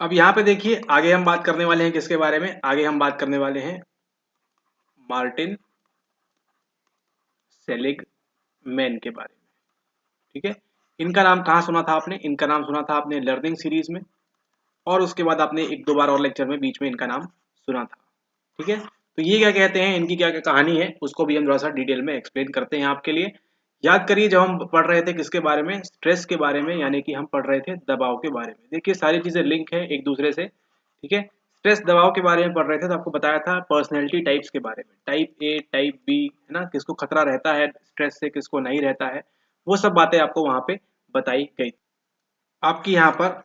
अब यहाँ पे देखिए, आगे हम बात करने वाले हैं किसके बारे में, आगे हम बात करने वाले हैं मार्टिन सेलिगमैन के बारे में। ठीक है, इनका नाम कहाँ सुना था आपने, इनका नाम सुना था आपने लर्निंग सीरीज में, और उसके बाद आपने एक दो बार और लेक्चर में बीच में इनका नाम सुना था। ठीक है, तो ये क्या कहते हैं, इनकी क्या क्या कहानी है, उसको भी हम थोड़ा सा डिटेल में एक्सप्लेन करते हैं आपके लिए। याद करिए, जब हम पढ़ रहे थे किसके बारे में, स्ट्रेस के बारे में, यानी कि हम पढ़ रहे थे दबाव के बारे में। देखिए सारी चीजें लिंक है एक दूसरे से। ठीक है, स्ट्रेस दबाव के बारे में पढ़ रहे थे तो आपको बताया था पर्सनैलिटी टाइप्स के बारे में, टाइप ए टाइप बी, है ना, किसको खतरा रहता है स्ट्रेस से, किसको नहीं रहता है, वो सब बातें आपको वहां पे बताई गई। आपकी यहाँ पर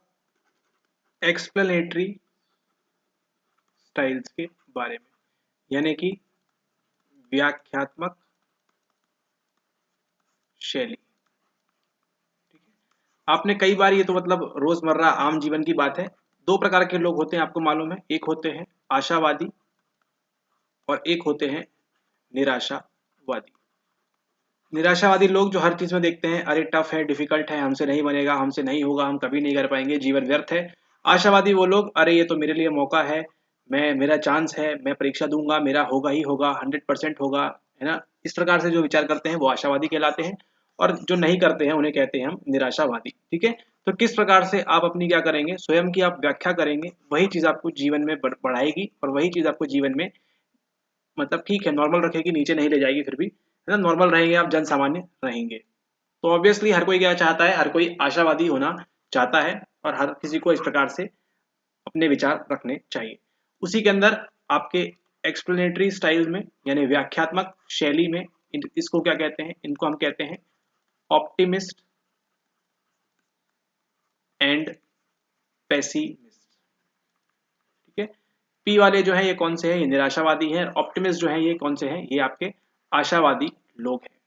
एक्सप्लेनेटरी स्टाइल्स के बारे में, यानी कि व्याख्यात्मक शैली। ठीक है, आपने कई बार, ये तो मतलब रोजमर्रा आम जीवन की बात है, दो प्रकार के लोग होते हैं आपको मालूम है, एक होते हैं आशावादी और एक होते हैं निराशावादी। निराशावादी लोग जो हर चीज में देखते हैं अरे टफ है, डिफिकल्ट है, हमसे नहीं बनेगा, हमसे नहीं होगा, हम कभी नहीं कर पाएंगे, जीवन व्यर्थ है। आशावादी वो लोग, अरे ये तो मेरे लिए मौका है, मैं, मेरा चांस है, मैं परीक्षा दूंगा, मेरा होगा ही होगा, 100% होगा, है ना। इस प्रकार से जो विचार करते हैं वो आशावादी कहलाते हैं, और जो नहीं करते हैं उन्हें कहते हैं हम निराशावादी। ठीक है, तो किस प्रकार से आप अपनी क्या करेंगे, स्वयं की आप व्याख्या करेंगे, वही चीज आपको जीवन में बढ़ाएगी, और वही चीज आपको जीवन में मतलब ठीक है नॉर्मल रखेगी, नीचे नहीं ले जाएगी, फिर भी है ना, नॉर्मल रहेंगे आप, जन सामान्य रहेंगे। तो ऑब्वियसली हर कोई क्या चाहता है, हर कोई आशावादी होना चाहता है, और हर किसी को इस प्रकार से अपने विचार रखने चाहिए। उसी के अंदर आपके एक्सप्लेनेटरी स्टाइल में, यानी व्याख्यात्मक शैली में, इसको क्या कहते हैं, इनको हम कहते हैं ऑप्टिमिस्ट एंड पेसिमिस्ट। ठीक है, पी वाले जो है ये कौन से हैं, ये निराशावादी हैं, ऑप्टिमिस्ट जो है ये कौन से हैं, ये आपके आशावादी लोग हैं।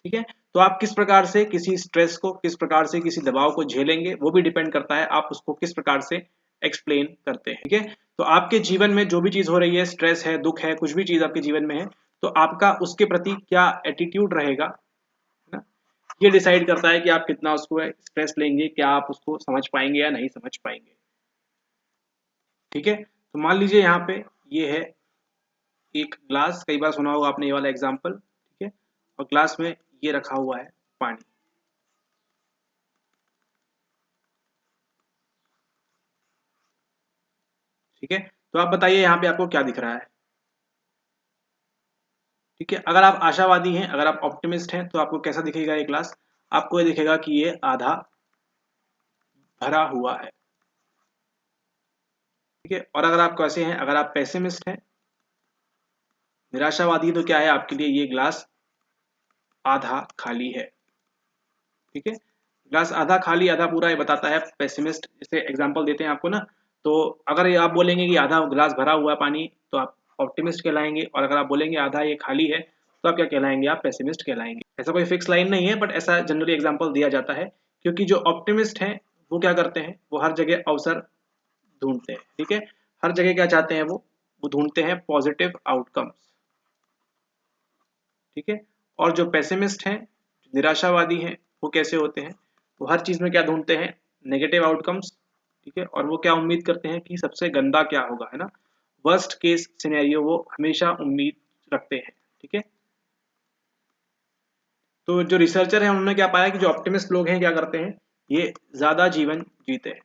ठीक है, तो आप किस प्रकार से किसी स्ट्रेस को, किस प्रकार से किसी दबाव को झेलेंगे, वो भी डिपेंड करता है आप उसको किस प्रकार से एक्सप्लेन करते हैं। ठीक है, तो आपके जीवन में जो भी चीज हो रही है, स्ट्रेस है, दुख है, कुछ भी चीज आपके जीवन में है, तो आपका उसके प्रति क्या एटीट्यूड रहेगा, है ना, ये डिसाइड करता है कि आप कितना उसको स्ट्रेस लेंगे, क्या आप उसको समझ पाएंगे या नहीं समझ पाएंगे। ठीक है, तो मान लीजिए यहाँ पे ये है एक ग्लास, कई बार सुना होगा आपने ये वाला एग्जाम्पल। ठीक है, और ग्लास में ये रखा हुआ है पानी। ठीक है, तो आप बताइए यहाँ पे आपको क्या दिख रहा है। ठीक है, अगर आप आशावादी हैं, अगर आप ऑप्टिमिस्ट हैं, तो आपको कैसा दिखेगा ये ग्लास, आपको ये दिखेगा कि ये आधा भरा हुआ है। ठीक है, और अगर आप कैसे हैं, अगर आप पेसिमिस्ट हैं, निराशावादी, तो क्या है आपके लिए ये ग्लास आधा खाली है। ठीक है, ग्लास आधा खाली आधा पूरा ये बताता है पेसिमिस्ट। जैसे एग्जांपल देते हैं आपको ना, तो अगर ये आप बोलेंगे कि आधा ग्लास भरा हुआ है पानी, तो आप ऑप्टिमिस्ट कहलाएंगे, और अगर आप बोलेंगे आधा ये खाली है, तो आप क्या कहलाएंगे, आप पेसिमिस्ट कहलाएंगे। ऐसा कोई फिक्स लाइन नहीं है, बट ऐसा जनरली एग्जांपल दिया जाता है, क्योंकि जो ऑप्टिमिस्ट हैं वो क्या करते हैं, वो हर जगह अवसर ढूंढते हैं। ठीक है, हर जगह क्या चाहते हैं वो ढूंढते हैं पॉजिटिव आउटकम्स। ठीक है, और जो पेसिमिस्ट हैं, निराशावादी हैं, वो कैसे होते हैं, वो हर चीज में क्या ढूंढते हैं, नेगेटिव आउटकम्स। ठीक है, और वो क्या उम्मीद करते हैं कि सबसे गंदा क्या होगा, है ना, वर्स्ट केस सिनेरियो वो हमेशा उम्मीद रखते हैं। ठीक है, तो जो रिसर्चर हैं उन्होंने क्या पाया कि जो ऑप्टिमिस्ट लोग हैं क्या करते हैं, ये ज्यादा जीवन जीते हैं।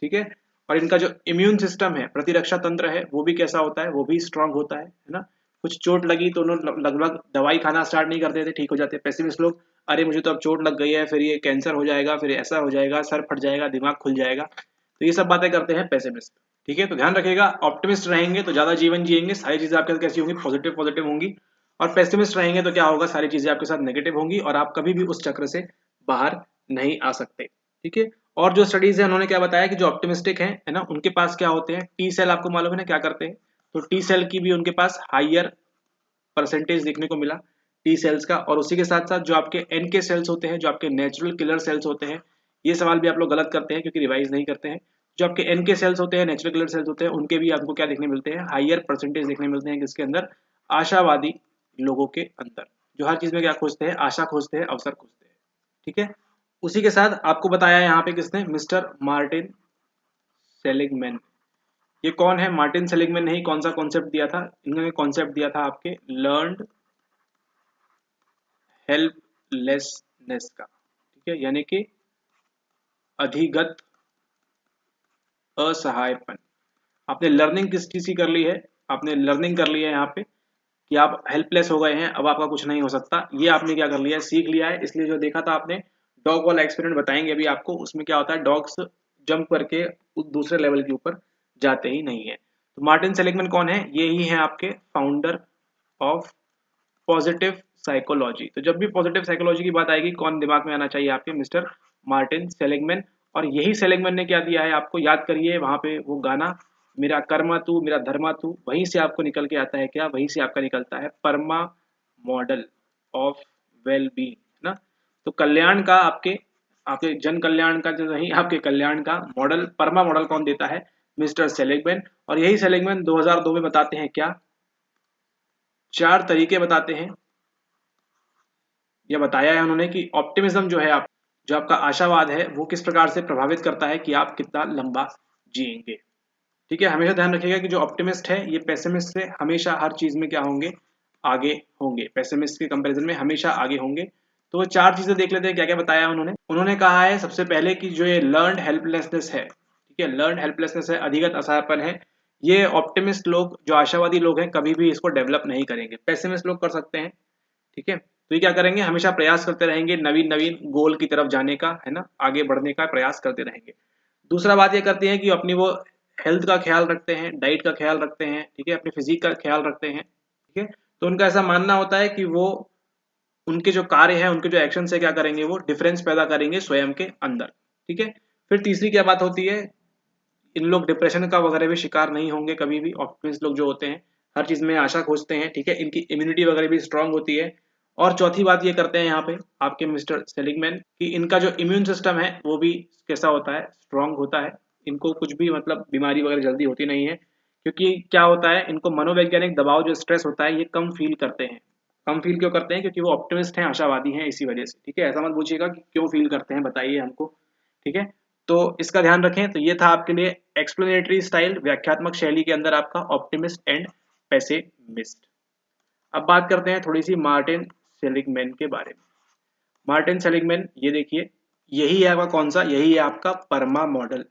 ठीक है, और इनका जो इम्यून सिस्टम है, प्रतिरक्षा तंत्र है, वो भी कैसा होता है, वो भी स्ट्रांग होता है ना। कुछ चोट लगी तो उन्होंने लगभग दवाई खाना स्टार्ट नहीं करते थे, ठीक हो जाते। पेसिमिस्ट लोग, अरे मुझे तो अब चोट लग गई है, फिर ये कैंसर हो जाएगा, फिर ऐसा हो जाएगा, सर फट जाएगा, दिमाग खुल जाएगा, तो ये सब बातें करते हैं पेसिमिस्ट। ठीक है, तो ध्यान रखिएगा, ऑप्टिमिस्ट रहेंगे तो ज्यादा जीवन जिएंगे, सारी चीजें आपके साथ कैसी होंगी, पॉजिटिव पॉजिटिव होंगी। और पेसिमिस्ट रहेंगे तो क्या होगा, सारी चीजें आपके साथ नेगेटिव होंगी, और आप कभी भी उस चक्र से बाहर नहीं आ सकते। ठीक है, और जो स्टडीज है उन्होंने क्या बताया कि जो ऑप्टिमिस्टिक है ना, उनके पास क्या होते हैं, टी सेल, आपको मालूम है ना क्या करते हैं, तो टी सेल की भी उनके पास हाइयर परसेंटेज देखने को मिला, टी सेल्स का। और उसी के साथ साथ जो आपके एन के सेल्स होते हैं, जो आपके नेचुरल किलर सेल्स होते हैं, ये सवाल भी आप लोग गलत करते हैं क्योंकि रिवाइज नहीं करते हैं। जो आपके एन के सेल्स होते हैं, नेचुरल किलर सेल्स होते हैं, उनके भी आपको क्या देखने मिलते हैं, हाइयर परसेंटेज देखने मिलते हैं, किसके अंदर, आशावादी लोगों के अंदर, जो हर चीज में क्या खोजते हैं, आशा खोजते हैं, अवसर खोजते हैं। ठीक है, उसी के साथ आपको बताया यहाँ पे किसने, मिस्टर मार्टिन सेलिगमैन। ये कौन है, मार्टिन सेलिगमैन ने ही कौन सा कॉन्सेप्ट दिया था, इन्होंने कॉन्सेप्ट दिया था आपके लर्नड हेल्पलेसनेस का, ठीक है, यानी कि अधिगत असहायपन। आपने लर्निंग किस चीज की कर ली है, आपने लर्निंग कर ली है यहाँ पे कि आप हेल्पलेस हो गए हैं, अब आपका कुछ नहीं हो सकता, ये आपने क्या कर लिया है, सीख लिया है। इसलिए जो देखा था आपने डॉग वाला एक्सपेरिमेंट बताएंगे अभी आपको, उसमें क्या होता है, डॉग्स जंप करके दूसरे लेवल के ऊपर जाते ही नहीं है। तो मार्टिन सेलिगमैन कौन है, ये ही है आपके फाउंडर ऑफ पॉजिटिव साइकोलॉजी। तो जब भी पॉजिटिव साइकोलॉजी की बात आएगी कौन दिमाग में आना चाहिए आपके, मिस्टर मार्टिन सेलिगमैन। और यही सेलिगमैन ने क्या दिया है आपको, याद करिए वहां पे वो गाना, मेरा कर्मा तू मेरा धर्मा तू, वहीं से आपको निकल के आता है क्या, वहीं से आपका निकलता है PERMA model of well being, है ना। तो कल्याण का आपके आपके जन कल्याण का जो नहीं, आपके कल्याण का मॉडल, परमा मॉडल कौन देता है, मिस्टर सेलिगमैन। और यही सेलिगमैन 2002 में बताते हैं क्या, 4 तरीके बताते हैं, यह बताया है उन्होंने कि ऑप्टिमिज्म जो है आप, जो आपका आशावाद है वो किस प्रकार से प्रभावित करता है कि आप कितना लंबा जिएंगे। ठीक है, हमेशा ध्यान रखिएगा कि जो ऑप्टिमिस्ट है ये पेसिमिस्ट से हमेशा हर चीज में क्या होंगे, आगे होंगे, पेसिमिस्ट के कंपैरिजन में हमेशा आगे होंगे। तो वो 4 चीजें देख लेते हैं क्या क्या बताया उन्होंने। उन्होंने कहा है सबसे पहले कि जो ये लर्नड हेल्पलेसनेस है, ठीक है, लर्नड हेल्पलेसनेस है, अधिगत असहायपन है, ये ऑप्टिमिस्ट लोग, जो आशावादी लोग हैं, कभी भी इसको डेवलप नहीं करेंगे। पेसिमिस्ट लोग कर सकते हैं, ठीक है। तो ये क्या करेंगे, हमेशा प्रयास करते रहेंगे नवीन नवीन गोल की तरफ जाने का, है ना, आगे बढ़ने का प्रयास करते रहेंगे। दूसरा बात ये करते हैं कि अपनी वो हेल्थ का ख्याल रखते हैं, डाइट का ख्याल रखते हैं, ठीक है, अपनी फिजिक का ख्याल रखते हैं, ठीक है। तो उनका ऐसा मानना होता है कि वो उनके जो कार्य है, उनके जो एक्शन है, क्या करेंगे, वो डिफरेंस पैदा करेंगे स्वयं के अंदर, ठीक है। फिर तीसरी क्या बात होती है, इन लोग डिप्रेशन का वगैरह भी शिकार नहीं होंगे कभी भी। ऑप्टिमिस्ट लोग जो होते हैं हर चीज में आशा खोजते हैं, ठीक है, इनकी इम्यूनिटी वगैरह भी स्ट्रांग होती है। और चौथी बात ये करते हैं यहाँ पे आपके मिस्टर सेलिगमैन कि इनका जो इम्यून सिस्टम है वो भी कैसा होता है, स्ट्रांग होता है। इनको कुछ भी मतलब बीमारी वगैरह जल्दी होती नहीं है, क्योंकि क्या होता है, इनको मनोवैज्ञानिक दबाव जो स्ट्रेस होता है ये कम फील करते हैं। कम फील क्यों करते हैं, क्योंकि वो ऑप्टिमिस्ट हैं, आशावादी हैं, इसी वजह से, ठीक है। ऐसा मत पूछिएगा कि क्यों फील करते हैं, बताइए हमको, ठीक है। तो इसका ध्यान रखें। तो ये था आपके लिए एक्सप्लेनेटरी स्टाइल, व्याख्यात्मक शैली के अंदर आपका ऑप्टिमिस्ट एंड पेसिमिस्ट। अब बात करते हैं थोड़ी सी मार्टिन सेलिगमैन के बारे में। मार्टिन सेलिगमैन, ये देखिए, यही है आपका कौन सा, यही है आपका परमा मॉडल।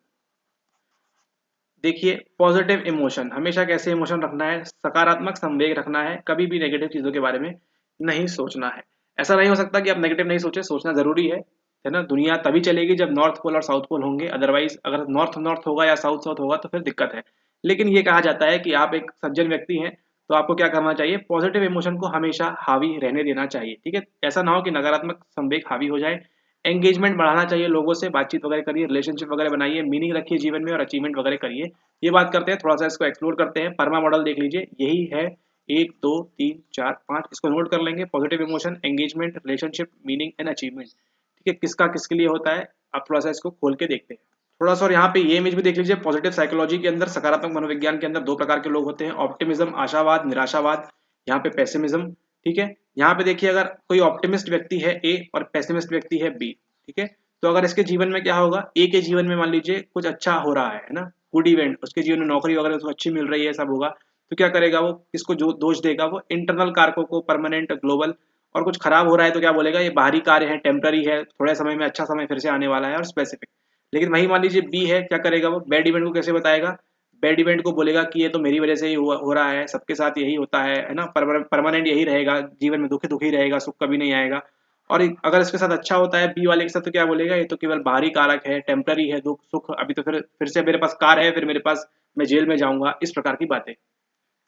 देखिए, पॉजिटिव इमोशन, हमेशा कैसे इमोशन रखना है, सकारात्मक संवेग रखना है, कभी भी नेगेटिव चीजों के बारे में नहीं सोचना है। ऐसा नहीं हो सकता कि आप नेगेटिव नहीं सोचे, सोचना जरूरी है ना। दुनिया तभी चलेगी जब नॉर्थ पोल और साउथ पोल होंगे, अदरवाइज अगर नॉर्थ नॉर्थ होगा या साउथ साउथ होगा तो फिर दिक्कत है। लेकिन ये कहा जाता है कि आप एक सज्जन व्यक्ति हैं, तो आपको क्या करना चाहिए, पॉजिटिव इमोशन को हमेशा हावी रहने देना चाहिए, ठीक है। ऐसा ना हो कि नकारात्मक संवेग हावी हो जाए। एंगेजमेंट बढ़ाना चाहिए, लोगों से बातचीत वगैरह करिए, रिलेशनशिप वगैरह बनाइए, मीनिंग रखिए जीवन में और अचीवमेंट वगैरह करिए। ये बात करते हैं, थोड़ा सा इसको एक्सप्लोर करते हैं। परमा मॉडल देख लीजिए, यही है 1 2 3 4 5, इसको नोट कर लेंगे। Positive emotion, engagement, relationship, meaning and achievement, ठीक है। किसका किसके लिए होता है, आप थोड़ा सा इसको खोल के देखते हैं थोड़ा सा। और यहाँ पे ये इमेज भी देख लीजिए, पॉजिटिव साइकोलॉजी के अंदर, सकारात्मक मनोविज्ञान के अंदर 2 प्रकार के लोग होते हैं, ऑप्टिमिज्म आशावाद, निराशावाद, यहाँ पे पेसिमिज्म, ठीक है। यहाँ पे देखिए, अगर कोई ऑप्टिमिस्ट व्यक्ति है ए और पेसिमिस्ट व्यक्ति है बी, ठीक है, तो अगर इसके जीवन में क्या होगा, ए के जीवन में मान लीजिए कुछ अच्छा हो रहा है ना, गुड इवेंट, उसके जीवन में नौकरी वगैरह उसको अच्छी मिल रही है, सब होगा, तो क्या करेगा वो, किसको जो दोष देगा, वो इंटरनल कारकों को, परमानेंट ग्लोबल। और कुछ खराब हो रहा है तो क्या बोलेगा, ये बाहरी कार्य है, टेम्पररी है, थोड़े समय में अच्छा समय फिर से आने वाला है, और स्पेसिफिक। लेकिन वही मान लीजिए बी है, क्या करेगा वो, बैड इवेंट को कैसे बताएगा, बैड इवेंट को बोलेगा कि ये तो मेरी वजह से ही हो रहा है, सबके साथ यही होता है ना, परमानेंट यही रहेगा, जीवन में दुखी दुखी रहेगा, सुख कभी नहीं आएगा। और अगर इसके साथ अच्छा होता है बी वाले के साथ, तो क्या बोलेगा, ये तो केवल बाहरी कारक है, टेम्पररी है, दुख सुख, अभी तो फिर से मेरे पास कार है, फिर मेरे पास, मैं जेल में जाऊंगा, इस प्रकार की बातें,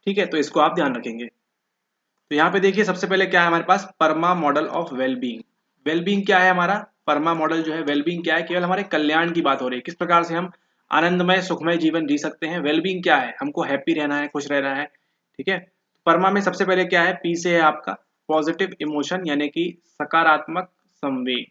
ठीक है। तो इसको आप ध्यान रखेंगे। तो यहाँ पे देखिए, सबसे पहले क्या है हमारे पास, PERMA model of wellbeing. Wellbeing क्या है हमारा, परमा मॉडल जो है, वेलबींग क्या है, केवल हमारे कल्याण की बात हो रही है, किस प्रकार से हम आनंदमय सुखमय जीवन जी सकते हैं। वेलबींग क्या है, हमको हैप्पी रहना है, खुश रहना है, ठीक है। परमा में सबसे पहले क्या है, पी से है आपका पॉजिटिव इमोशन, यानी कि सकारात्मक संवेग,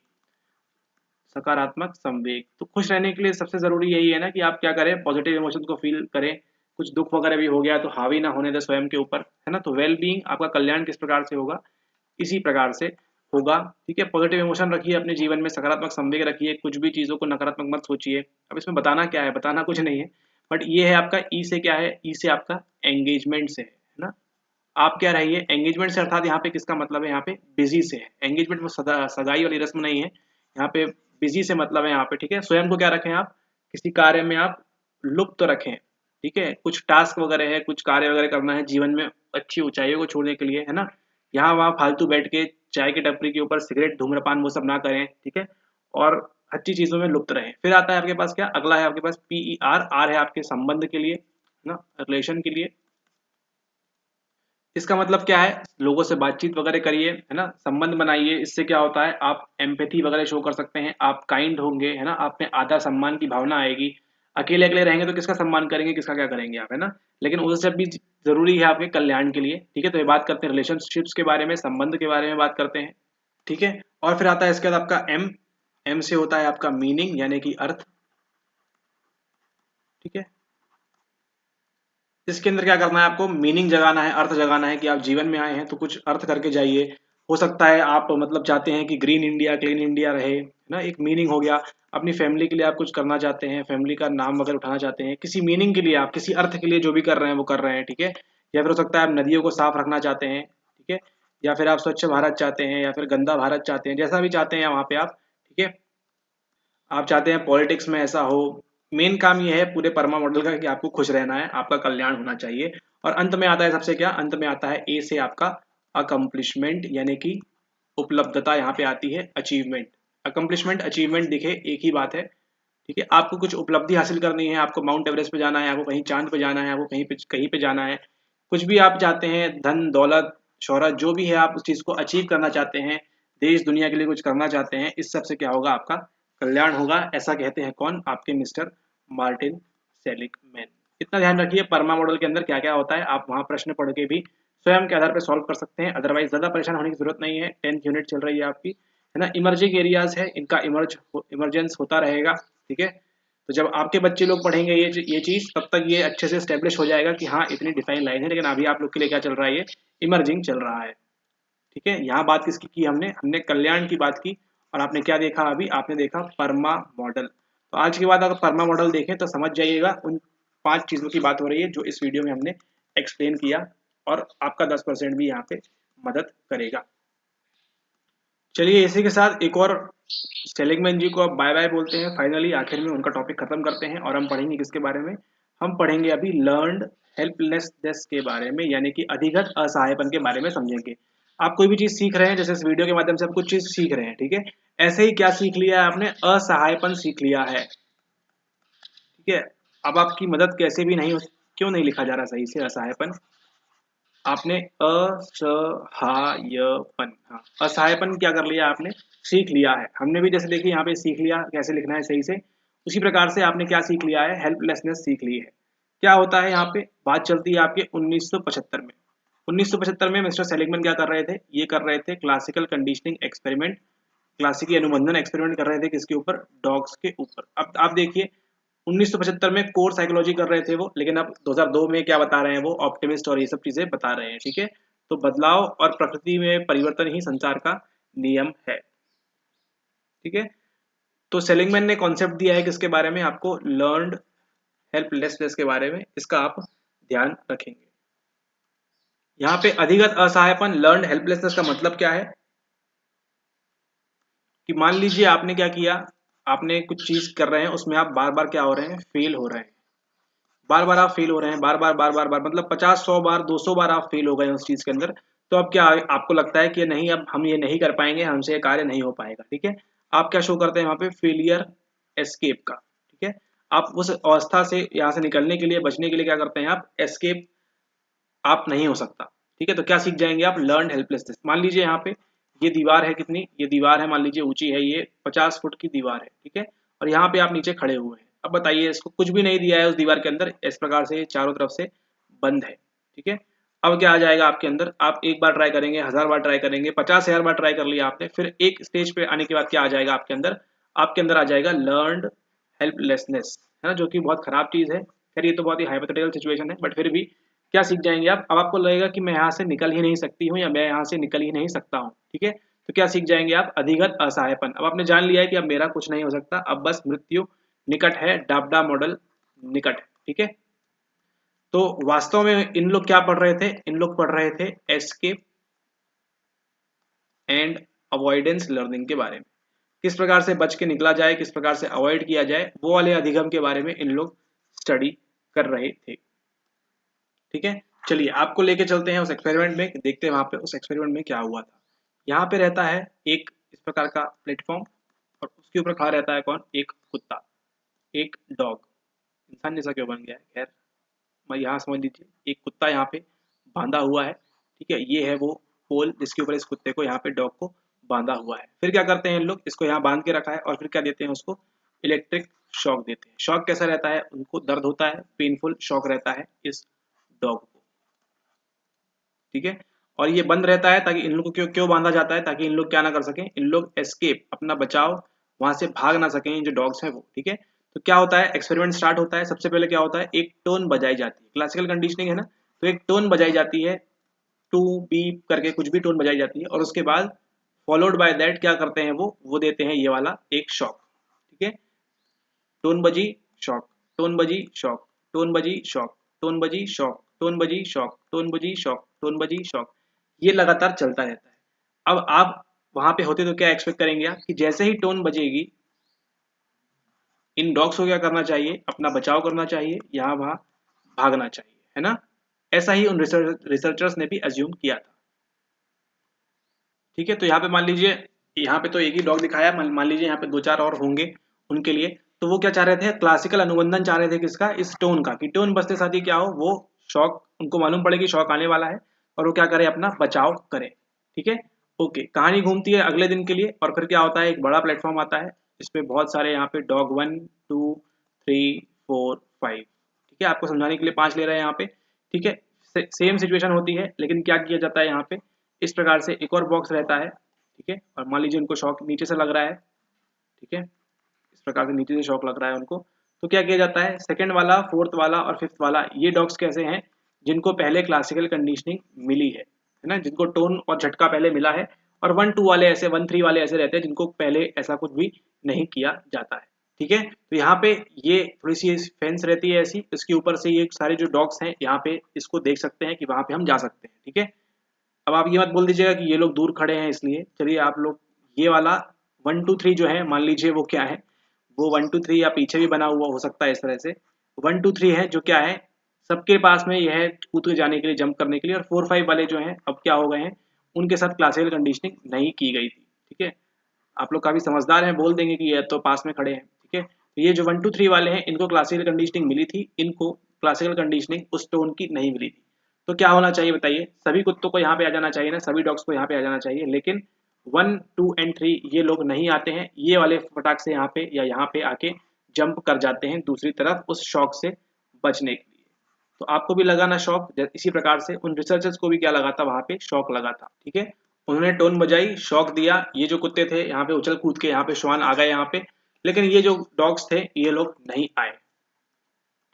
सकारात्मक संवेग। तो खुश रहने के लिए सबसे जरूरी यही है ना कि आप क्या करें, पॉजिटिव इमोशन को फील करें। कुछ दुख वगैरह भी हो गया तो हावी ना होने दे स्वयं के ऊपर, है ना। तो वेल बीइंग, आपका कल्याण किस प्रकार से होगा, इसी प्रकार से होगा। ठीक है, पॉजिटिव इमोशन रखिए अपने जीवन में, सकारात्मक संवेग रखिए, कुछ भी चीज़ों को नकारात्मक मत सोचिए। अब इसमें बताना क्या है, बताना कुछ नहीं है, बट ये है आपका ई से क्या है, ई से आपका एंगेजमेंट से है ना। आप क्या रहिए एंगेजमेंट से, अर्थात यहाँ पे किसका मतलब है, यहाँ पे बिजी से है। एंगेजमेंट में सगाई वाली रस्म नहीं है, यहाँ पे बिजी से मतलब है यहाँ पे। ठीक है, स्वयं को क्या रखें आप, किसी कार्य में आप लुप्त रखें। ठीक है, कुछ टास्क वगैरह है, कुछ कार्य वगैरह करना है जीवन में अच्छी ऊंचाइयों को छोड़ने के लिए, है ना। यहाँ वहाँ फालतू बैठ के चाय की टपरी के ऊपर सिगरेट धूम्रपान वो सब ना करें। ठीक है, और अच्छी चीजों में लुप्त रहें। फिर आता है आपके पास क्या, अगला है आपके पास PER, आर है आपके संबंध के लिए, है ना, रिलेशन के लिए। इसका मतलब क्या है, लोगों से बातचीत वगैरह करिए, है ना, संबंध बनाइए। इससे क्या होता है, आप एम्पैथी वगैरह शो कर सकते हैं, आप काइंड होंगे, है ना, आप में आदर सम्मान की भावना आएगी। अकेले अकेले रहेंगे तो किसका सम्मान करेंगे, किसका क्या करेंगे आप, है ना। लेकिन उससे भी जरूरी है आपके कल्याण के लिए। ठीक है, तो ये बात करते हैं रिलेशनशिप्स के बारे में, संबंध के बारे में बात करते हैं। ठीक है, और फिर आता है इसके बाद आपका एम। एम से होता है आपका मीनिंग, यानी कि अर्थ। ठीक है, इसके अंदर क्या करना है, आपको मीनिंग जगाना है, अर्थ जगाना है कि आप जीवन में आए हैं तो कुछ अर्थ करके जाइए। हो सकता है आप मतलब चाहते हैं कि ग्रीन इंडिया क्लीन इंडिया रहे, है ना, एक मीनिंग हो गया। अपनी फैमिली के लिए आप कुछ करना चाहते हैं, फैमिली का नाम वगैरह उठाना चाहते हैं, किसी मीनिंग के लिए आप किसी अर्थ के लिए जो भी कर रहे हैं वो कर रहे हैं। ठीक है, या फिर हो सकता है आप नदियों को साफ रखना चाहते हैं। ठीक है, या फिर आप स्वच्छ भारत चाहते हैं, या फिर गंदा भारत चाहते हैं, जैसा भी चाहते हैं वहाँ पे आप। ठीक है, आप चाहते हैं पॉलिटिक्स में ऐसा हो। मेन काम ये है पूरे परमा मॉडल का कि आपको खुश रहना है, आपका कल्याण होना चाहिए। और अंत में आता है सबसे क्या, अंत में आता है ए से आपका अकम्पलिशमेंट, यानी कि उपलब्धता। यहाँ पे आती है अचीवमेंट। अकम्पलिशमेंट अचीवमेंट दिखे एक ही बात है। ठीक है, आपको कुछ उपलब्धि हासिल करनी है, आपको माउंट एवरेस्ट पे जाना है, आपको कहीं चांद पे जाना है, आपको कहीं पे जाना है, कुछ भी आप चाहते हैं, धन दौलत शोहरत जो भी है, आप उस चीज को अचीव करना चाहते हैं, देश दुनिया के लिए कुछ करना चाहते हैं, इस सब से क्या होगा, आपका कल्याण होगा। ऐसा कहते हैं कौन, आपके मिस्टर मार्टिन सेलिगमैन। इतना ध्यान रखिए परमा मॉडल के अंदर क्या क्या होता है, आप वहां प्रश्न पढ़ के भी स्वयं के आधार पर सॉल्व कर सकते हैं। अदरवाइज ज्यादा परेशान होने की जरूरत नहीं है। 10th यूनिट चल रही है आपकी, है ना। इमर्जिंग एरियाज है, इनका इमरजेंस होता रहेगा। ठीक है, तो जब आपके बच्चे लोग पढ़ेंगे ये चीज, तब तक ये अच्छे से स्टेब्लिश हो जाएगा कि हाँ इतनी डिफाइन लाइन है। लेकिन अभी आप लोग के लिए क्या चल रहा है, ये इमर्जिंग चल रहा है। ठीक है, यहाँ बात किसकी की, हमने हमने कल्याण की बात की। और आपने क्या देखा, अभी आपने देखा परमा मॉडल। तो आज के बाद अगर परमा मॉडल देखें तो समझ जाइएगा उन 5 चीजों की बात हो रही है जो इस वीडियो में हमने एक्सप्लेन किया, और आपका 10% भी यहाँ पे मदद करेगा। चलिए इसी के साथ एक और सेलिगमैन जी को अब बाय बाय बोलते हैं। फाइनली आखिर में उनका टॉपिक खत्म करते हैं, और हम पढ़ेंगे किसके बारे में, हम पढ़ेंगे अभी लर्नड हेल्पलेसनेस के बारे में, यानी कि अधिगत असहायपन के बारे में समझेंगे। आप कोई भी चीज सीख रहे हैं, जैसे इस वीडियो के माध्यम से आप कुछ चीज सीख रहे हैं, ठीक है, ऐसे ही क्या सीख लिया है आपने, असहायपन सीख लिया है। ठीक है, अब आपकी मदद कैसे भी नहीं हो, क्यों नहीं लिखा जा रहा सही से असहायपन, आपने असहायपन, हाँ असहायपन क्या कर लिया आपने, सीख लिया है। हमने भी जैसे देखिए यहाँ पे सीख लिया कैसे लिखना है सही से, उसी प्रकार से आपने क्या सीख लिया है, हेल्पलेसनेस सीख ली है। क्या होता है यहाँ पे, बात चलती है आपके 1975 में। 1975 में मिस्टर सेलिगमैन क्या कर रहे थे, ये कर रहे थे क्लासिकल कंडीशनिंग एक्सपेरिमेंट, क्लासिकी अनुबंधन एक्सपेरिमेंट कर रहे थे, किसके ऊपर, डॉग्स के ऊपर। अब आप देखिए 1975 में कोर साइकोलॉजी कर रहे थे वो, लेकिन अब 2002 में क्या बता रहे हैं वो, ऑप्टिमिस्ट और ये सब चीजें बता रहे हैं। ठीक है, तो बदलाव और प्रकृति में परिवर्तन ही संसार का नियम है। ठीक है, तो सेलिगमैन ने कॉन्सेप्ट दिया है किसके बारे में आपको, लर्नड हेल्पलेसनेस के बारे में, इसका आप ध्यान रखेंगे। यहाँ पे अधिगत असहायपन, लर्नड हेल्पलेसनेस का मतलब क्या है कि मान लीजिए आपने क्या किया, आपने कुछ चीज कर रहे हैं, उसमें आप बार बार क्या हो रहे हैं, फेल हो रहे हैं, बार बार आप फेल हो रहे हैं, बार बार मतलब 50 100 बार 200 बार आप फेल हो गए उस चीज के अंदर। तो अब क्या आपको लगता है कि नहीं अब हम ये नहीं कर पाएंगे, हमसे ये कार्य नहीं हो पाएगा। ठीक है, आप क्या शो करते हैं वहां पे, फेलियर एस्केप का। ठीक है, आप उस अवस्था से यहाँ से निकलने के लिए, बचने के लिए क्या करते हैं, आप एस्केप, आप नहीं हो सकता। ठीक है, तो क्या सीख जाएंगे आप, लर्न हेल्पलेसनेस। मान लीजिए यहाँ पे ये दीवार है, कितनी ये दीवार है, मान लीजिए ऊंची है, ये 50 फुट की दीवार है। ठीक है, और यहाँ पे आप नीचे खड़े हुए हैं। अब बताइए, इसको कुछ भी नहीं दिया है उस दीवार के अंदर, इस प्रकार से चारों तरफ से बंद है। ठीक है, अब क्या आ जाएगा आपके अंदर, आप एक बार ट्राई करेंगे, 1000 बार ट्राई करेंगे, 50,000 बार ट्राई कर लिया आपने, फिर एक स्टेज पे आने के बाद क्या आ जाएगा आपके अंदर, आपके अंदर आ जाएगा लर्नड हेल्पलेसनेस, है ना, जो कि बहुत खराब चीज है। खैर ये तो बहुत ही हाइपोथेटिकल सिचुएशन है, बट फिर भी क्या सीख जाएंगे आप, अब आपको लगेगा कि मैं यहाँ से निकल ही नहीं सकती हूँ, या मैं यहाँ से निकल ही नहीं सकता हूँ। ठीक है, तो क्या सीख जाएंगे आप? अधिगत असहायपन। अब आपने जान लिया है कि अब मेरा कुछ नहीं हो सकता, अब बस मृत्यु निकट है, डाबडा मॉडल निकट है। ठीक है, तो वास्तव में इन लोग क्या पढ़ रहे थे? इन लोग पढ़ रहे थे एस्केप एंड अवॉइडेंस लर्निंग के बारे में, किस प्रकार से बच के निकला जाए, किस प्रकार से अवॉइड किया जाए, वो वाले अधिगम के बारे में इन लोग स्टडी कर रहे थे। ठीक है, चलिए आपको लेके चलते हैं उस एक्सपेरिमेंट में, देखते हैं वहां पे उस एक्सपेरिमेंट में क्या हुआ था। यहाँ पे रहता है एक इस प्रकार का प्लेटफॉर्म और उसके ऊपर खड़ा रहता है कौन? एक कुत्ता, एक डॉग। इंसान जैसा क्यों बन गया है? खैर, मैं यहाँ समझ लीजिए एक कुत्ता यहाँ पे बांधा हुआ है। ठीक है, ये है वो पोल जिसके ऊपर इस कुत्ते को, यहाँ पे डॉग को बांधा हुआ है। फिर क्या करते हैं इन लोग? इसको यहाँ बांध के रखा है और फिर क्या देते हैं उसको? इलेक्ट्रिक शॉक देते हैं। शॉक कैसा रहता है? उनको दर्द होता है, पेनफुल शॉक रहता है इस डॉग को। ठीक है, और ये बंद रहता है ताकि इन लोग को क्यों क्यों बांधा जाता है? ताकि इन लोग क्या ना कर सकें, इन लोग एस्केप, अपना बचाव, वहां से भाग ना सकें जो डॉग्स हैं वो। ठीक है, तो क्या होता है? एक्सपेरिमेंट स्टार्ट होता है। सबसे पहले क्या होता है? एक टोन बजाई जाती है, क्लासिकल कंडीशनिंग है ना, तो एक टोन बजाई जाती है, टू बीप करके कुछ भी टोन बजाई जाती है, और उसके बाद फॉलोड बाय दैट क्या करते हैं वो देते हैं ये वाला एक शॉक। ठीक है, टोन बजी शॉक, टोन बजी शॉक, टोन बजी शॉक, टोन बजी शॉक, टोन बजी शॉक, टोन बजी शॉक, टोन बजी शॉक, ये लगातार चलता रहता है। अब आप वहां पे होते तो क्या एक्सपेक्ट करेंगे आप? कि जैसे ही टोन बजेगी इन डॉग्स को क्या करना चाहिए? अपना बचाव करना चाहिए, यहाँ वहां भागना चाहिए, है ना? ऐसा ही उन रिसर्चर्स ने भी अज्यूम किया था। ठीक है, तो यहाँ पे मान लीजिए, यहाँ पे तो एक ही डॉग दिखाया, मान लीजिए यहाँ पे दो चार और होंगे उनके लिए। तो वो क्या चाह रहे थे? क्लासिकल अनुबंधन चाह रहे थे, किसका? इस टोन का, कि टोन बजते साथ ही क्या हो, वो शॉक, उनको मालूम पड़े कि शॉक आने वाला है और वो क्या करे? अपना बचाव करे। ठीक है, ओके, कहानी घूमती है अगले दिन के लिए, और फिर क्या होता है? एक बड़ा प्लेटफॉर्म आता है, इसमें बहुत सारे यहाँ पे डॉग 1 2 3 4 5। ठीक है, आपको समझाने के लिए 5 ले रहे हैं यहाँ पे। ठीक है, सेम सिचुएशन होती है, लेकिन क्या किया जाता है यहाँ पे? इस प्रकार से एक और बॉक्स रहता है। ठीक है, और मान लीजिए उनको शॉक नीचे से लग रहा है। ठीक है, इस प्रकार से नीचे से शॉक लग रहा है उनको, तो क्या किया जाता है? सेकंड वाला, फोर्थ वाला और फिफ्थ वाला, ये डॉग्स कैसे हैं? जिनको पहले क्लासिकल कंडीशनिंग मिली है ना, जिनको टोन और झटका पहले मिला है, और 1 2 वाले ऐसे, 1 3 वाले ऐसे रहते हैं जिनको पहले ऐसा कुछ भी नहीं किया जाता है। ठीक है, तो यहाँ पे ये थोड़ी सी फेंस रहती है ऐसी, इसके ऊपर से ये सारे जो डॉग्स हैं यहाँ पे इसको देख सकते हैं कि वहां पे हम जा सकते हैं। ठीक है, अब आप ये मत बोल दीजिएगा कि ये लोग दूर खड़े हैं इसलिए। चलिए आप लोग ये वाला 1 2 3 जो है, मान लीजिए वो क्या है? वो 1 2 3 या पीछे भी बना हुआ हो सकता है इस तरह से। 1 2 3 है जो क्या है, सबके पास में यह है कूद के जाने के लिए, जंप करने के लिए, और 4 5 वाले जो हैं अब क्या हो गए हैं, उनके साथ क्लासिकल कंडीशनिंग नहीं की गई थी। ठीक है, आप लोग काफी समझदार हैं, बोल देंगे कि ये तो पास में खड़े हैं। ठीक है, तो ये जो 1 2 3 वाले हैं इनको क्लासिकल कंडीशनिंग मिली थी, इनको क्लासिकल कंडीशनिंग उस टोन की नहीं मिली थी। तो क्या होना चाहिए बताइए? सभी कुत्तों को यहाँ पे आ जाना चाहिए ना, सभी डॉग्स को यहाँ पे आ जाना चाहिए, लेकिन 1 2 और 3 ये लोग नहीं आते हैं। ये वाले फटाक से यहाँ पे या यहाँ पे आके जंप कर जाते हैं दूसरी तरफ उस शॉक से बचने के लिए। तो आपको भी लगा ना शॉक? इसी प्रकार से उन रिसर्चर्स को भी क्या लगा था? वहां पे शॉक लगा था। ठीक है, उन्होंने टोन बजाई, शॉक दिया, ये जो कुत्ते थे यहाँ पे उछल कूद के यहाँ पे श्वान आ गए यहाँ पे, लेकिन ये जो डॉग्स थे ये लोग नहीं आए।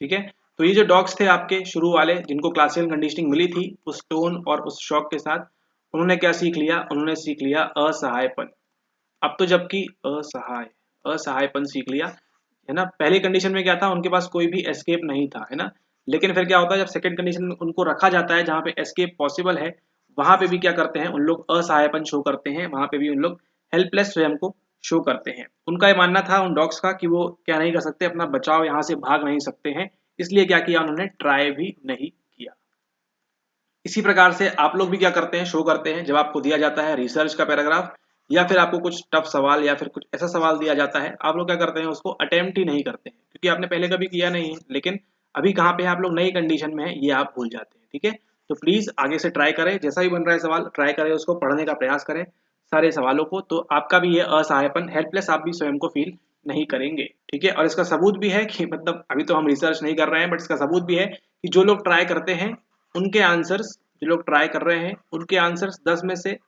ठीक है, तो ये जो डॉग्स थे आपके शुरू वाले, जिनको क्लासिकल कंडीशनिंग मिली थी उस टोन और उस शॉक के साथ, उन्होंने क्या सीख लिया? उन्होंने सीख लिया असहायपन। अब तो जबकि असहायपन सीख लिया, है ना। पहली कंडीशन में क्या था? उनके पास कोई भी एस्केप नहीं था, है ना। लेकिन फिर क्या होता है जब सेकंड कंडीशन में उनको रखा जाता है जहाँ पे एस्केप पॉसिबल है, वहां पे भी क्या करते हैं? उन लोग असहायपन शो करते हैं, वहां पे भी उन लोग हेल्पलेस स्वयं को शो करते हैं। उनका ये मानना था उन डॉग्स का कि वो क्या नहीं कर सकते, अपना बचाव, यहाँ से भाग नहीं सकते हैं, इसलिए क्या किया उन्होंने? ट्राई भी नहीं किया। इसी प्रकार से आप लोग भी क्या करते हैं? शो करते हैं। जब आपको दिया जाता है रिसर्च का पैराग्राफ या फिर आपको कुछ टफ सवाल या फिर कुछ ऐसा सवाल दिया जाता है, आप लोग क्या करते हैं? उसको अटेम्प्ट ही नहीं करते हैं, क्योंकि आपने पहले कभी किया नहीं है। लेकिन अभी कहाँ पे है? आप लोग नई कंडीशन में है, ये आप भूल जाते हैं। ठीक है, तो प्लीज आगे से ट्राई करें, जैसा भी बन रहा है सवाल ट्राई करें, उसको पढ़ने का प्रयास करें सारे सवालों को, तो आपका भी ये असहायपन, हेल्पलेस आप भी स्वयं को फील नहीं करेंगे। ठीक है, और इसका सबूत भी है कि मतलब अभी तो हम रिसर्च नहीं कर रहे हैं, बट इसका सबूत भी है कि जो लोग ट्राई करते हैं उनके आंसर्स, जो लोग ट्राई कर रहे हैं उनके आंसर्स 10 में से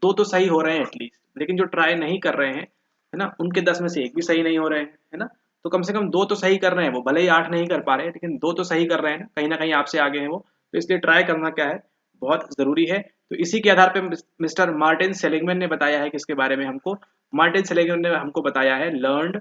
2 तो सही हो रहे हैं एटलीस्ट, लेकिन जो ट्राई नहीं कर रहे हैं, है ना, उनके 10 में से 1 भी सही नहीं हो रहे हैं, है ना। तो कम से कम 2 तो सही कर रहे हैं वो, भले ही 8 नहीं कर पा रहे हैं, लेकिन 2 तो सही कर रहे हैं ना कहीं आपसे आगे हैं वो। तो इसलिए ट्राई करना क्या है? बहुत जरूरी है। तो इसी के आधार पे मिस्टर मार्टिन सेलिगमैन ने बताया है किसके बारे में हमको, मार्टिन सेलिगमैन ने हमको बताया है लर्नड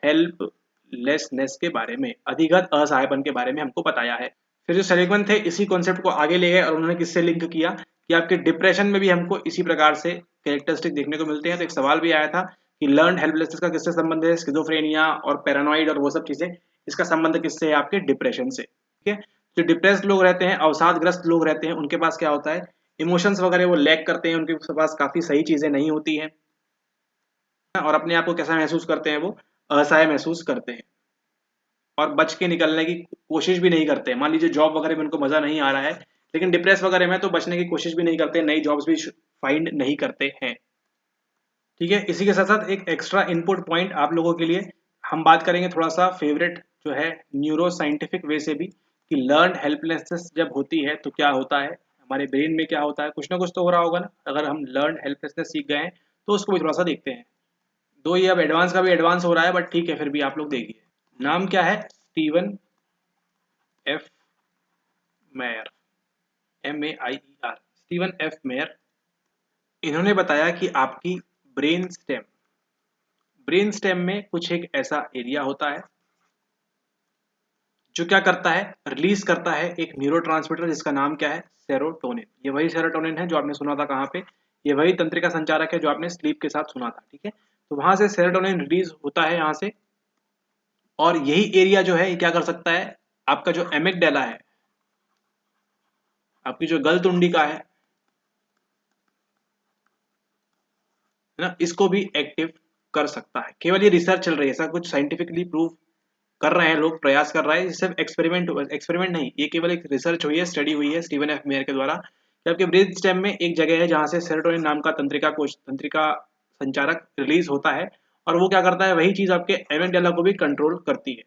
हेल्पलेसनेस के बारे में, अधिगत असहायपन के बारे में हमको बताया है। फिर जो सेलिगमैन थे इसी कॉन्सेप्ट को आगे ले गए और उन्होंने किससे लिंक किया कि आपके डिप्रेशन में भी हमको इसी प्रकार से कैरेक्टरिस्टिक देखने को मिलते हैं। तो एक सवाल भी आया था कि लर्न हेल्पलेसनेस का किससे संबंध है, स्किज़ोफ्रेनिया और पैरानॉइड और वो सब चीजें, इसका संबंध किससे है, आपके डिप्रेशन से। ठीक है, जो डिप्रेस्ड लोग रहते हैं, अवसादग्रस्त लोग रहते हैं, उनके पास क्या होता है, इमोशंस वगैरह वो लैक करते हैं, उनके पास काफी सही चीजें नहीं होती हैं और अपने आप को कैसा महसूस करते हैं, वो असहाय महसूस करते हैं और बच के निकलने की कोशिश भी नहीं करते। मान लीजिए जॉब वगैरह में उनको मजा नहीं आ रहा है, लेकिन डिप्रेस वगैरह में तो बचने की कोशिश भी नहीं करते, नई जॉब्स भी फाइंड नहीं करते हैं। ठीक है, इसी के साथ साथ एक एक्स्ट्रा इनपुट पॉइंट आप लोगों के लिए हम बात करेंगे थोड़ा सा फेवरेट जो है न्यूरो साइंटिफिक वे से भी, कि लर्न हेल्पलेसनेस जब होती है तो क्या होता है, हमारे ब्रेन में क्या होता है, कुछ ना कुछ तो हो रहा होगा ना। अगर हम लर्न हेल्पलेसनेस सीख गए हैं तो उसको भी थोड़ा सा देखते हैं। दो ये अब एडवांस का भी एडवांस हो रहा है, बट ठीक है फिर भी आप लोग देखिए। नाम क्या है, Steven F mayor, MEIER, Steven F mayor. इन्होंने बताया कि आपकी ब्रेन स्टेम, ब्रेन स्टेम में कुछ एक ऐसा एरिया होता है जो क्या करता है, रिलीज करता है एक न्यूरोट्रांसमीटर जिसका नाम क्या है, सेरोटोनिन। ये वही सेरोटोनिन है जो आपने सुना था कहाँ पे, ये वही तंत्रिका संचारक है जो आपने स्लीप के साथ सुना था। ठीक है, तो वहां से सेरोटोनिन रिलीज होता है यहाँ से, और यही एरिया जो है ये क्या कर सकता है, आपका जो एमिगडाला है, आपकी जो गलतुंडिका है ना, इसको भी एक्टिव कर सकता है। केवल ये रिसर्च चल रही है, ऐसा कुछ साइंटिफिकली प्रूव कर रहे हैं लोग, प्रयास कर रहे हैं, सिर्फ एक्सपेरिमेंट नहीं, ये केवल एक रिसर्च हुई है, स्टडी हुई है स्टीवन एफ मेयर के द्वारा, कि आपके ब्रेन स्टेम में एक जगह है जहां से सेरोटोनिन नाम का तंत्रिका संचारक रिलीज होता है, और वो क्या करता है, वही चीज आपके एमिगडाला को भी कंट्रोल करती है,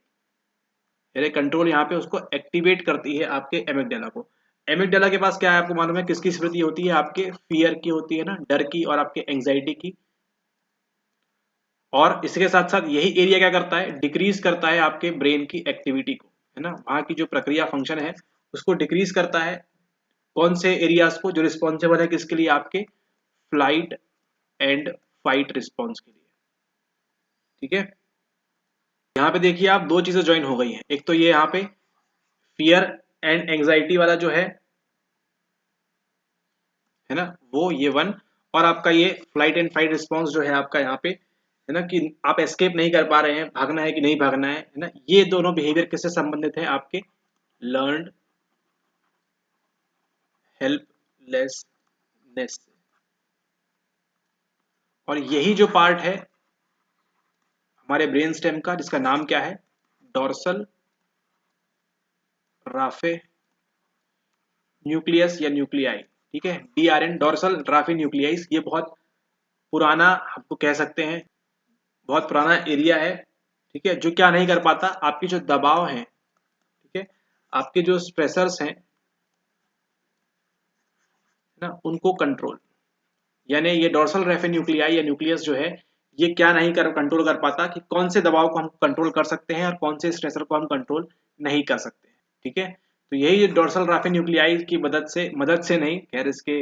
यानी कंट्रोल यहाँ पे उसको एक्टिवेट करती है आपके एमिगडाला को। एमिगडाला के पास क्या है आपको मालूम है, किसकी स्मृति होती है, आपके फियर की होती है ना, डर की और आपके एंग्जाइटी की। और इसके साथ साथ यही एरिया क्या करता है, डिक्रीज करता है आपके ब्रेन की एक्टिविटी को, है ना, वहां की जो प्रक्रिया फंक्शन है उसको डिक्रीज करता है। कौन से एरियाज को, जो रिस्पॉन्सिबल है किसके लिए, आपके फ्लाइट एंड फाइट रिस्पॉन्स के लिए। ठीक है, यहाँ पे देखिए आप दो चीजें ज्वाइन हो गई हैं, एक तो ये यहाँ पे फियर एंड एंग्जाइटी वाला जो है ना, वो ये वन, और आपका ये फ्लाइट एंड फाइट रिस्पॉन्स जो है आपका यहाँ पे, है ना, कि आप एस्केप नहीं कर पा रहे हैं, भागना है कि नहीं भागना है ना, ये दोनों बिहेवियर किससे संबंधित है, आपके लर्नड हेल्पलेसनेस से। और यही जो पार्ट है हमारे ब्रेन स्टेम का जिसका नाम क्या है, डोर्सल राफे न्यूक्लियस या न्यूक्लियाई। ठीक है, DRN, डोर्सल राफे न्यूक्लियाइस, ये बहुत पुराना आपको कह सकते हैं, बहुत पुराना एरिया है। ठीक है, जो क्या नहीं कर पाता, आपकी जो दबाव है, ठीक है, आपके जो स्ट्रेसर्स हैं ना, उनको कंट्रोल, यानी ये डोर्सल रेफे न्यूक्लियाई या न्यूक्लियस जो है, ये क्या नहीं कर कंट्रोल कर पाता कि कौन से दबाव को हम कंट्रोल कर सकते हैं और कौन से स्ट्रेसर को हम कंट्रोल नहीं कर सकते हैं। ठीक है, तो यही डोर्सल राफे न्यूक्लियाई की मदद से नहीं, खैर इसके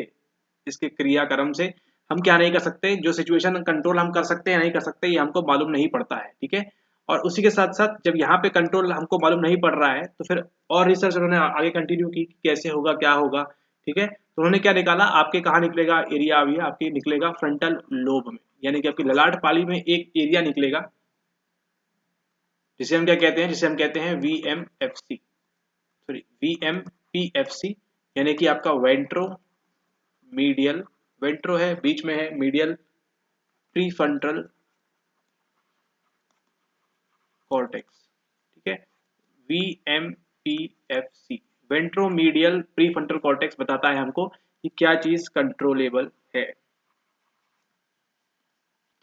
इसके क्रियाक्रम से हम क्या नहीं कर सकते, जो सिचुएशन कंट्रोल हम कर सकते हैं नहीं कर सकते, ये हमको मालूम नहीं पड़ता है। ठीक है, और उसी के साथ साथ जब यहाँ पे कंट्रोल हमको मालूम नहीं पड़ रहा है, तो फिर और रिसर्च उन्होंने आगे कंटिन्यू की कि कैसे होगा, क्या होगा। ठीक है, तो उन्होंने क्या निकाला, आपके कहाँ निकलेगा एरिया, अभी आपके निकलेगा फ्रंटल लोब में, यानी कि आपकी ललाट पाली में एक एरिया निकलेगा जिसे हम क्या कहते हैं, जिसे हम कहते हैं VMFC, सॉरी VMPFC, यानी कि आपका वेंट्रो मीडियल, वेंट्रो है बीच में है, मीडियल प्रीफ्रंटल कॉर्टेक्स। ठीक है, VMPFC, वेंट्रोमीडियल प्रीफ्रंटल कॉर्टेक्स बताता है हमको कि क्या चीज कंट्रोलेबल है।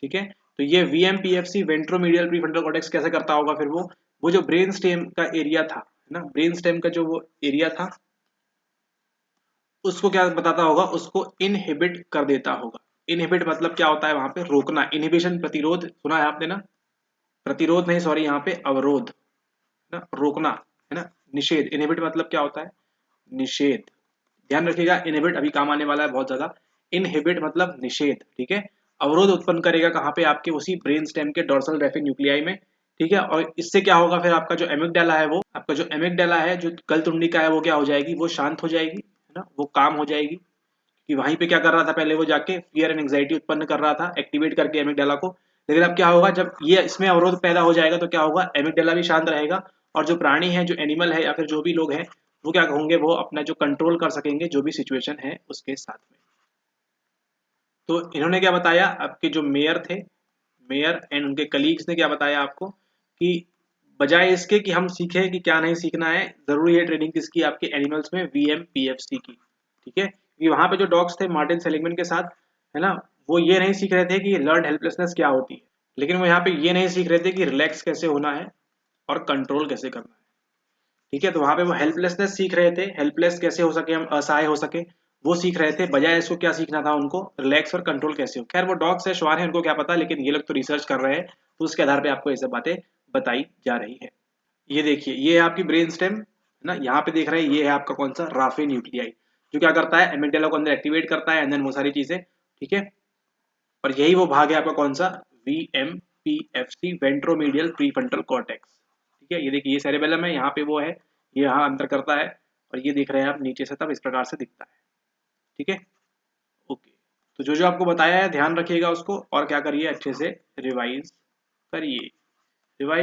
ठीक है, तो ये VMPFC वेंट्रोमीडियल प्रीफ्रंटल कॉर्टेक्स कैसे करता होगा, फिर वो जो ब्रेन स्टेम का एरिया था, है ना, ब्रेन स्टेम का जो वो एरिया था उसको क्या बताता होगा, उसको इनहिबिट कर देता होगा। इनहिबिट मतलब क्या होता है, वहां पे रोकना, इनहिबिशन प्रतिरोध, सुना है आपने ना, प्रतिरोध नहीं सॉरी, यहाँ पे अवरोध ना, रोकना, है ना, निषेध। इनहिबिट मतलब क्या होता है, निषेध। ध्यान रखिएगा, इनहिबिट अभी काम आने वाला है बहुत ज्यादा। इनहिबिट मतलब निषेध, ठीक है। अवरोध उत्पन्न करेगा कहाँ पे, आपके उसी ब्रेन स्टेम के डोर्सल रेफिक न्यूक्लियाई में, ठीक है। और इससे क्या होगा फिर, आपका जो एमिगडाला है, वो आपका जो एमिगडाला है, जो कलतुंडिका है, वो क्या हो जाएगी, वो शांत हो जाएगी, है ना, वो काम हो जाएगी। कि वहीं पे क्या कर रहा था पहले, वो जाके फियर एंड एंग्जाइटी उत्पन्न कर रहा था एक्टिवेट करके एमिगडाला को। लेकिन अब क्या होगा, जब ये इसमें अवरोध पैदा हो जाएगा तो क्या होगा, एमिगडाला भी शांत रहेगा, और जो प्राणी है, जो एनिमल है या फिर जो भी लोग हैं, वो क्या होंगे, वो अपना जो कंट्रोल कर सकेंगे जो भी सिचुएशन है उसके साथ में। तो इन्होंने क्या बताया, आपके जो मेयर थे, मेयर एंड उनके कलीग्स ने क्या बताया आपको, कि बजाय इसके कि हम सीखें कि क्या नहीं सीखना है, जरूरी है ट्रेनिंग किसकी, आपके एनिमल्स में VMPFC की, ठीक है। क्योंकि वहां पे जो डॉग्स थे मार्टिन सेलिगमैन के साथ, है ना, वो ये नहीं सीख रहे थे कि लर्न हेल्पलेसनेस क्या होती है, लेकिन वो यहाँ पे ये नहीं सीख रहे थे कि रिलैक्स कैसे होना है और कंट्रोल कैसे करना है, ठीक है। तो वहां पे वो हेल्पलेसनेस सीख रहे थे, हेल्पलेस कैसे हो सके, हम असहाय हो सके, वो सीख रहे थे। बजाय इसको क्या सीखना था उनको, रिलैक्स और कंट्रोल कैसे हो। खैर वो डॉग्स है, श्वान है, उनको क्या पता, लेकिन ये लोग तो रिसर्च कर रहे हैं, तो उसके आधार पे आपको ये सब बातें बताई जा रही है। ये देखिए, ये है आपकी ब्रेन स्टेम, है ना, यहाँ पे देख रहे हैं, ये है आपका कौन सा, राफे न्यूक्लियाई, जो क्या करता है, एमिगडाला को अंदर एक्टिवेट करता है, एंड देन वो सारी चीजें, ठीक है। और यही वो भाग है आपका कौन सा, VMPFC, वेंट्रोमीडियल प्रीफ्रंटल कॉर्टेक्स, ठीक है। ये देखिए, ये सेरेबेलम है, यहाँ पे वो है, ये यहाँ अंतर करता है, और ये देख रहे हैं आप नीचे से तब इस प्रकार से दिखता है, ठीक है। ओके, तो जो जो आपको बताया है ध्यान रखिएगा उसको, और क्या करिए, अच्छे से रिवाइज करिए।